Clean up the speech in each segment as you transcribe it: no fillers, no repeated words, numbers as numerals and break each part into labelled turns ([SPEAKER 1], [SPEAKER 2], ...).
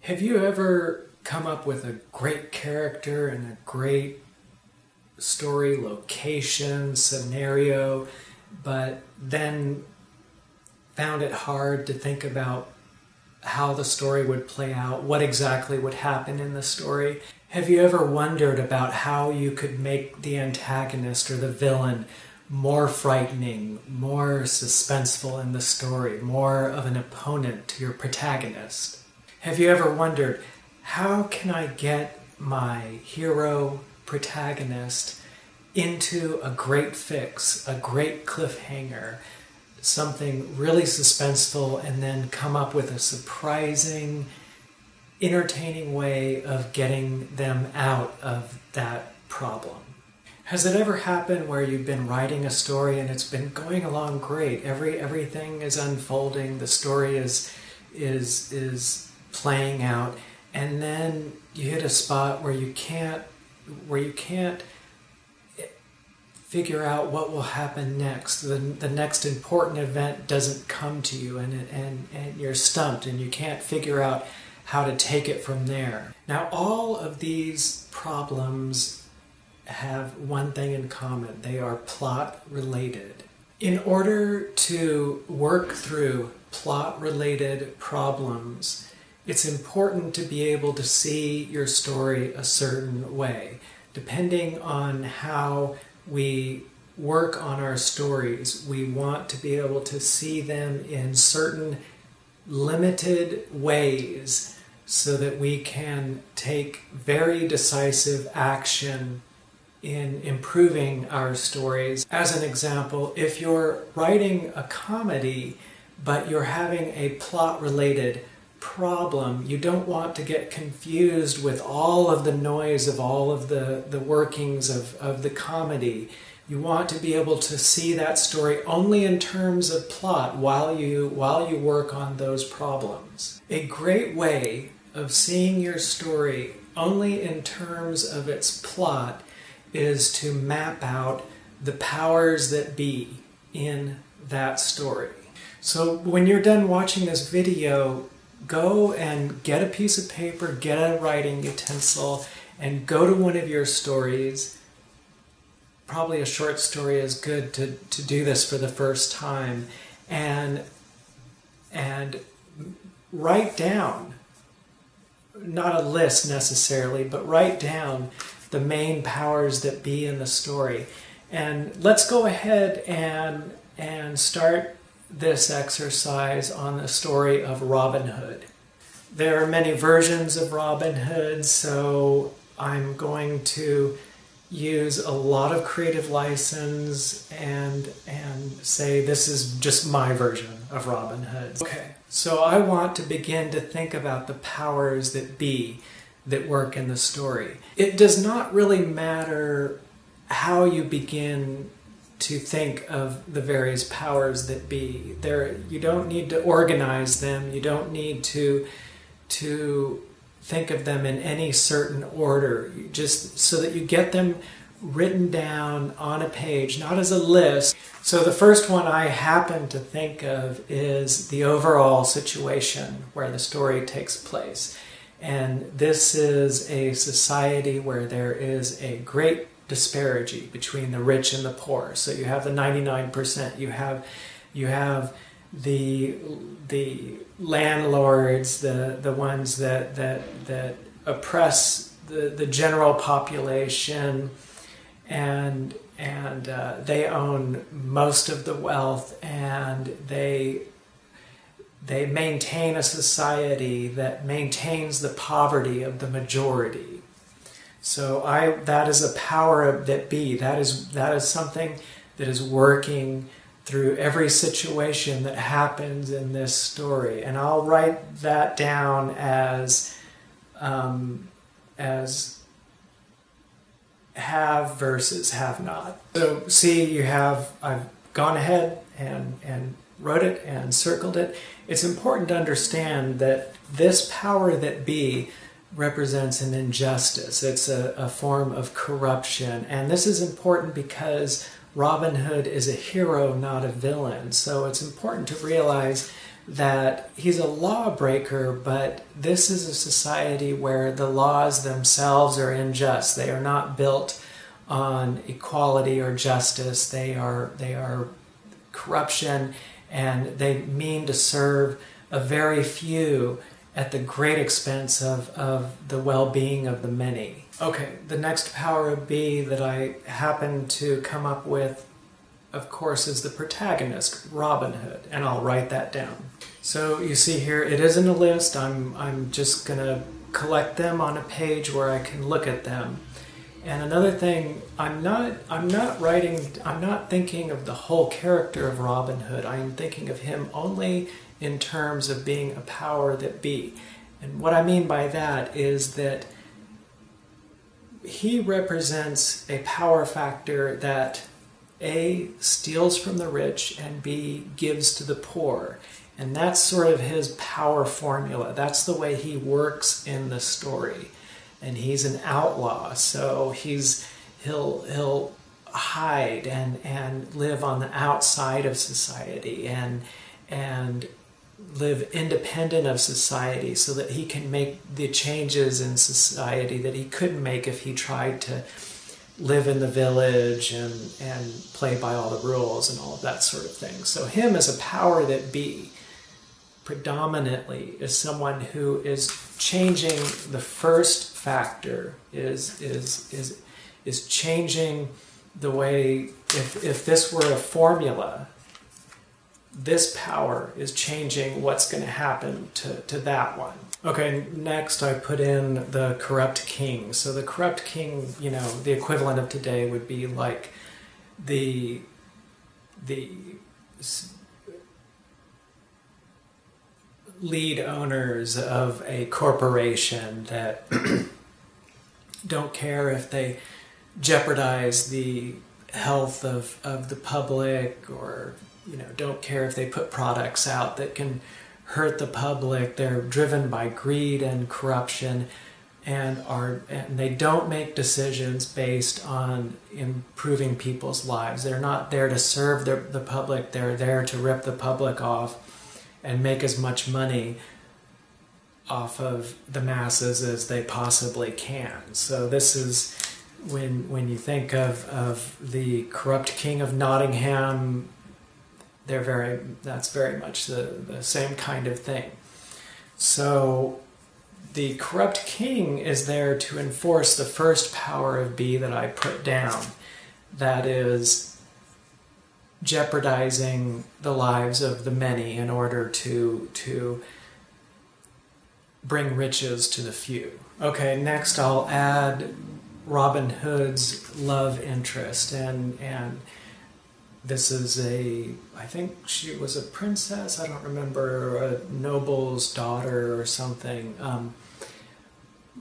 [SPEAKER 1] Have you ever come up with a great character and a great story, location, scenario, but then found it hard to think about how the story would play out, what exactly would happen in the story? Have you ever wondered about how you could make the antagonist or the villain more frightening, more suspenseful in the story, more of an opponent to your protagonist? Have you ever wondered, how can I get my hero protagonist into a great fix, a great cliffhanger, something really suspenseful, and then come up with a surprising, entertaining way of getting them out of that problem? Has it ever happened where you've been writing a story and it's been going along great? Everything is unfolding, the story is playing out, and then you hit a spot where you can't figure out what will happen next. The next important event doesn't come to you, and you're stumped and you can't figure out how to take it from there. Now, all of these problems have one thing in common. They are plot related. In order to work through plot related problems, it's important to be able to see your story a certain way. Depending on how we work on our stories, we want to be able to see them in certain limited ways so that we can take very decisive action in improving our stories. As an example, if you're writing a comedy but you're having a plot-related problem, you don't want to get confused with all of the noise of all of the workings of the comedy. You want to be able to see that story only in terms of plot while you work on those problems. A great way of seeing your story only in terms of its plot is to map out the powers that be in that story. So when you're done watching this video, go and get a piece of paper, get a writing utensil, and go to one of your stories. Probably a short story is good to do this for the first time, and write down, not a list necessarily, but write down the main powers that be in the story. And let's go ahead and start this exercise on the story of Robin Hood. There are many versions of Robin Hood, so I'm going to use a lot of creative license and say this is just my version of Robin Hood. Okay, so I want to begin to think about the powers that be that work in the story. It does not really matter how you begin to think of the various powers that be. You don't need to organize them. You don't need to think of them in any certain order. Just so that you get them written down on a page, not as a list. So the first one I happen to think of is the overall situation where the story takes place. And this is a society where there is a great disparity between the rich and the poor. So you have the 99%. You have the landlords, the ones that oppress the general population, and they own most of the wealth, and they maintain a society that maintains the poverty of the majority. So that is a power that be. That is something that is working through every situation that happens in this story. And I'll write that down as have versus have not. So see, I've gone ahead and wrote it and circled it. It's important to understand that this power that be represents an injustice. It's a form of corruption. And this is important because Robin Hood is a hero, not a villain. So it's important to realize that he's a lawbreaker, but this is a society where the laws themselves are unjust. They are not built on equality or justice. They are corruption, and they mean to serve a very few at the great expense of the well-being of the many. Okay, the next power of B that I happen to come up with, of course, is the protagonist, Robin Hood, and I'll write that down. So you see here, it isn't a list. I'm just going to collect them on a page where I can look at them. And another thing, I'm not thinking of the whole character of Robin Hood. I am thinking of him only in terms of being a power that be. And what I mean by that is that he represents a power factor that A, steals from the rich, and B, gives to the poor. And that's sort of his power formula. That's the way he works in the story. And he's an outlaw, so he'll hide and live on the outside of society and live independent of society so that he can make the changes in society that he couldn't make if he tried to live in the village and play by all the rules and all of that sort of thing. So him as a power that be predominantly is someone who is changing the first factor, is changing the way, if this were a formula, this power is changing what's going to happen to that one. Okay, next I put in the corrupt king. So the corrupt king, you know, the equivalent of today would be like the lead owners of a corporation that don't care if they jeopardize the health of the public, or, you know, don't care if they put products out that can hurt the public. They're driven by greed and corruption, and they don't make decisions based on improving people's lives. They're not there to serve the public. They're there to rip the public off and make as much money off of the masses as they possibly can. So this is when you think of the corrupt king of Nottingham, that's very much the same kind of thing. So the corrupt king is there to enforce the first power of B that I put down, that is jeopardizing the lives of the many in order to bring riches to the few. Okay, next I'll add Robin Hood's love interest, and this is I think she was a princess, I don't remember, a noble's daughter or something,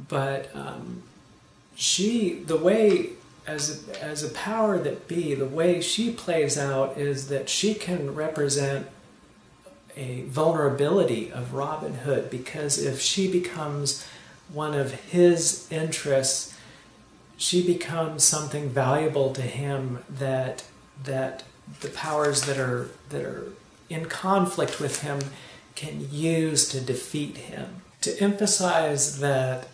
[SPEAKER 1] but the way, as a power that be, the way she plays out is that she can represent a vulnerability of Robin Hood, because if she becomes one of his interests, she becomes something valuable to him that the powers that are in conflict with him can use to defeat him. To emphasize that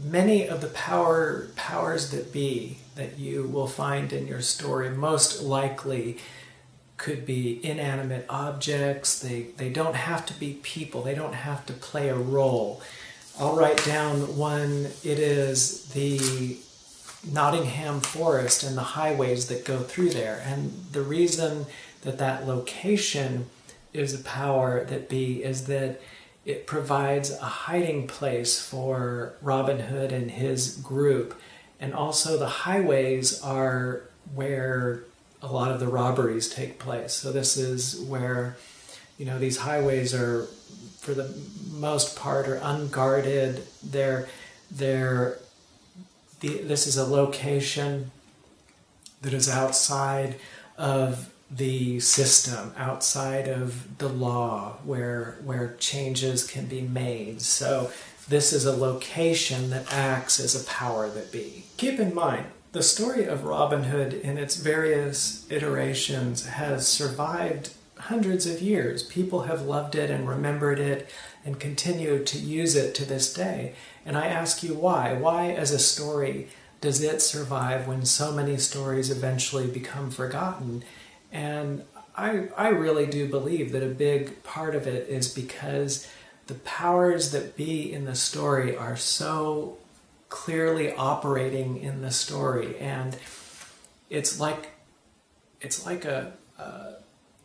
[SPEAKER 1] many of the powers that be that you will find in your story most likely could be inanimate objects. They don't have to be people. They don't have to play a role. I'll write down one. It is the Nottingham Forest and the highways that go through there. And the reason that location is a power that be is that it provides a hiding place for Robin Hood and his group. And also the highways are where a lot of the robberies take place. So this is where, you know, these highways are, for the most part, are unguarded. This is a location that is outside of the system, outside of the law, where changes can be made. So this is a location that acts as a power that be. Keep in mind, the story of Robin Hood in its various iterations has survived hundreds of years. People have loved it and remembered it and continue to use it to this day. And I ask you why? Why, as a story, does it survive when so many stories eventually become forgotten? And I really do believe that a big part of it is because the powers that be in the story are so clearly operating in the story, and it's like a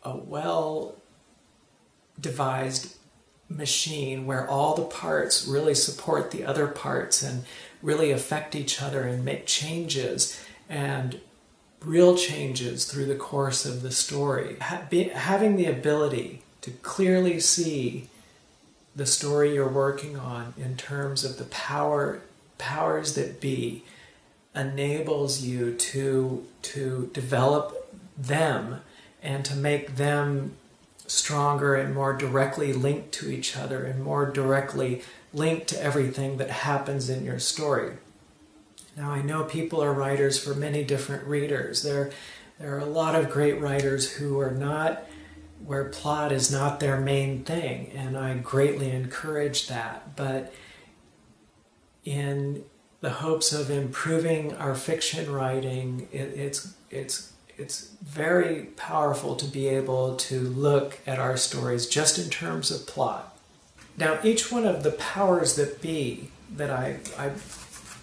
[SPEAKER 1] well-devised machine where all the parts really support the other parts and really affect each other and make changes, and real changes through the course of the story. Having the ability to clearly see the story you're working on in terms of the powers that be enables you to develop them and to make them stronger and more directly linked to each other and more directly linked to everything that happens in your story. Now, I know people are writers for many different readers. There are a lot of great writers who are not, where plot is not their main thing, and I greatly encourage that. But in the hopes of improving our fiction writing, it's very powerful to be able to look at our stories just in terms of plot. Now, each one of the powers that be that I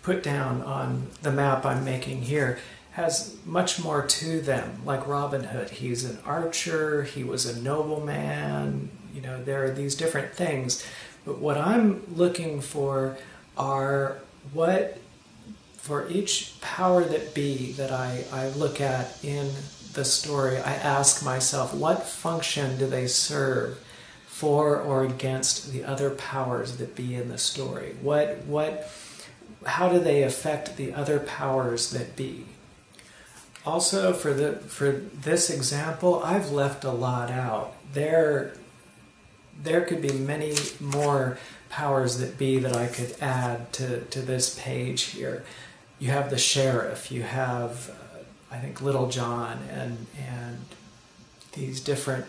[SPEAKER 1] put down on the map I'm making here has much more to them. Like Robin Hood, he's an archer, he was a nobleman, there are these different things. But what I'm looking for are for each power that be that I look at in the story, I ask myself, what function do they serve for or against the other powers that be in the story? How do they affect the other powers that be? Also, for this example, I've left a lot out. There could be many more powers that be that I could add to this page here. You have the sheriff, you have, I think, Little John, and these different,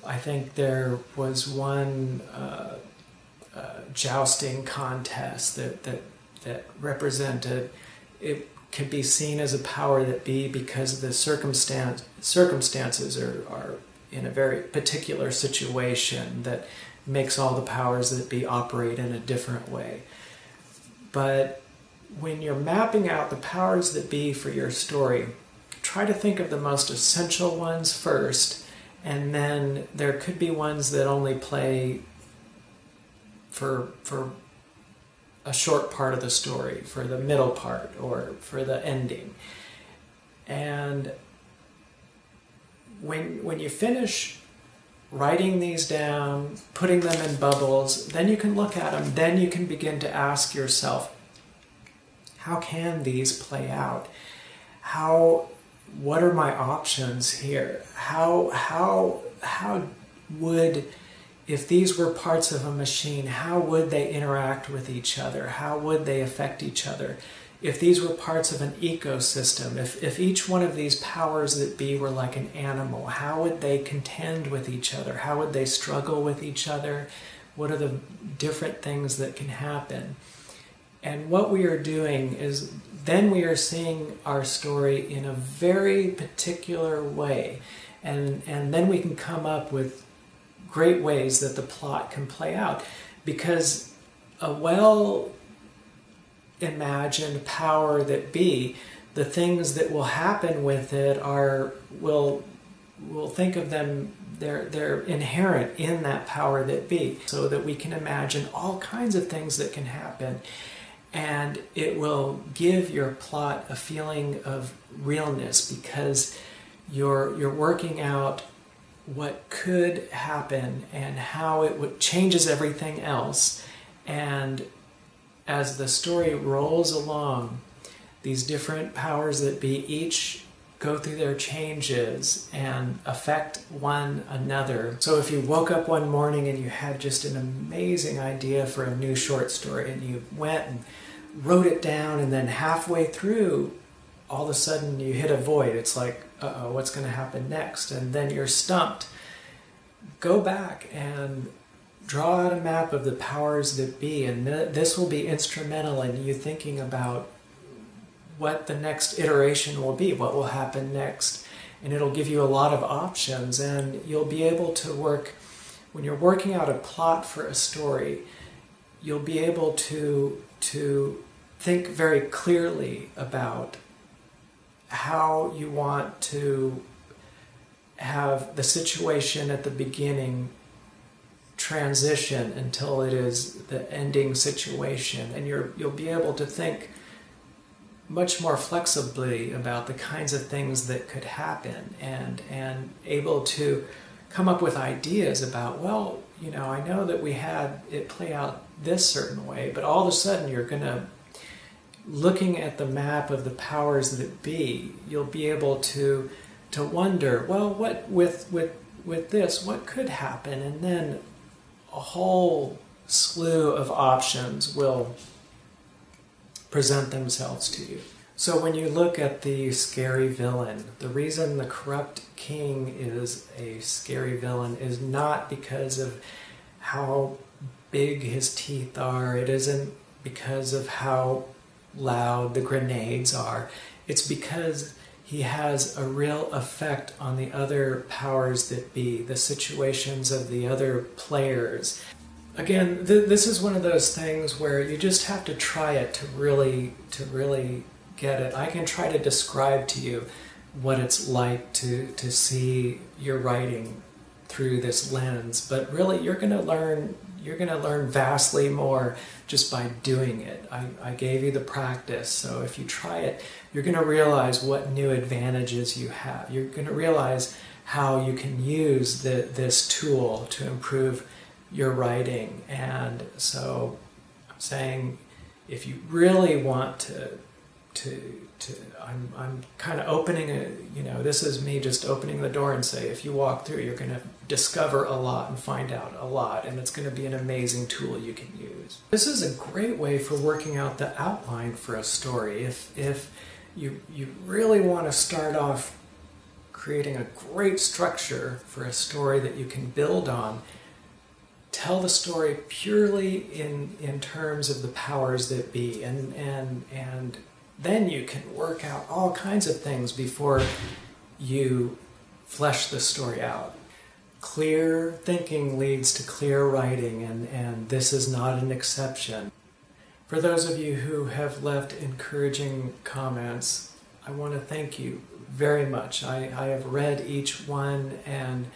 [SPEAKER 1] I think there was one jousting contest that represented, it could be seen as a power that be because the circumstances are in a very particular situation that makes all the powers that be operate in a different way. But when you're mapping out the powers that be for your story, try to think of the most essential ones first, and then there could be ones that only play for a short part of the story, for the middle part, or for the ending. And when you finish writing these down, putting them in bubbles, then you can look at them, then you can begin to ask yourself, how can these play out? What are my options here? How would, if these were parts of a machine, how would they interact with each other? How would they affect each other? If these were parts of an ecosystem, if each one of these powers that be were like an animal, how would they contend with each other? How would they struggle with each other? What are the different things that can happen? And what we are doing is then we are seeing our story in a very particular way. And then we can come up with great ways that the plot can play out. Because a well-imagined power that be, the things that will happen with it we'll think of them, they're inherent in that power that be, so that we can imagine all kinds of things that can happen. And it will give your plot a feeling of realness because you're working out what could happen and how it changes everything else. And as the story rolls along, these different powers that be each go through their changes and affect one another. So if you woke up one morning and you had just an amazing idea for a new short story and you went and wrote it down, and then halfway through, all of a sudden you hit a void. It's like, uh-oh, what's going to happen next? And then you're stumped. go back and draw out a map of the powers that be, and this will be instrumental in you thinking about what the next iteration will be, what will happen next. And it'll give you a lot of options, and you'll be able to work, when you're working out a plot for a story, you'll be able to think very clearly about how you want to have the situation at the beginning transition until it is the ending situation, and you'll be able to think much more flexibly about the kinds of things that could happen, and able to come up with ideas about, well, you know, I know that we had it play out this certain way, but all of a sudden you're going to, looking at the map of the powers that be, you'll be able to wonder, well, what with this, what could happen? And then a whole slew of options will present themselves to you. So when you look at the scary villain, the reason the corrupt king is a scary villain is not because of how big his teeth are. It isn't because of how loud the grenades are. It's because he has a real effect on the other powers that be, the situations of the other players. Again, this is one of those things where you just have to try it to really get it. I can try to describe to you what it's like to see your writing through this lens, but really you're going to learn vastly more just by doing it. I gave you the practice, so if you try it, you're going to realize what new advantages you have. You're going to realize how you can use this tool to improve your writing. And so I'm saying, if you really want to I'm kind of opening this is me just opening the door and say, if you walk through, you're going to discover a lot and find out a lot, and it's going to be an amazing tool you can use. This is a great way for working out the outline for a story. If you really want to start off creating a great structure for a story that you can build on, tell the story purely in terms of the powers that be, and then you can work out all kinds of things before you flesh the story out. Clear thinking leads to clear writing, and this is not an exception. For those of you who have left encouraging comments, I want to thank you very much. I have read each one, and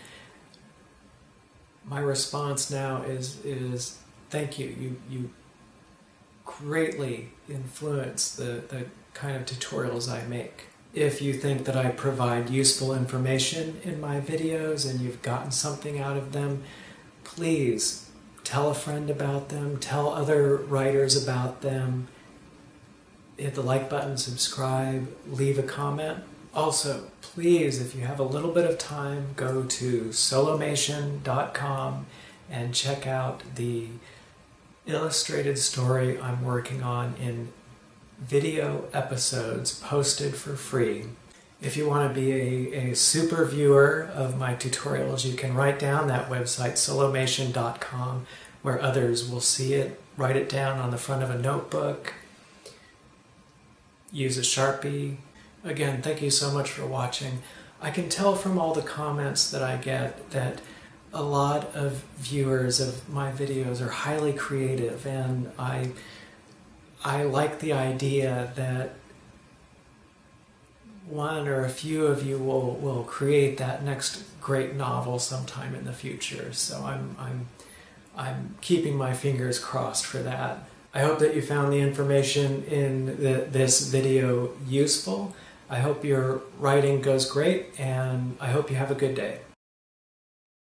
[SPEAKER 1] my response now is thank you. You greatly influence the kind of tutorials I make. If you think that I provide useful information in my videos and you've gotten something out of them, please tell a friend about them, tell other writers about them, hit the like button, subscribe, leave a comment. Also, please, if you have a little bit of time, go to solomation.com and check out the illustrated story I'm working on in video episodes posted for free. If you want to be a super viewer of my tutorials, you can write down that website, solomation.com, where others will see it. Write it down on the front of a notebook. Use a Sharpie. Again, thank you so much for watching. I can tell from all the comments that I get that a lot of viewers of my videos are highly creative, and I like the idea that one or a few of you will create that next great novel sometime in the future. So I'm keeping my fingers crossed for that. I hope that you found the information in this video useful. I hope your writing goes great, and I hope you have a good day.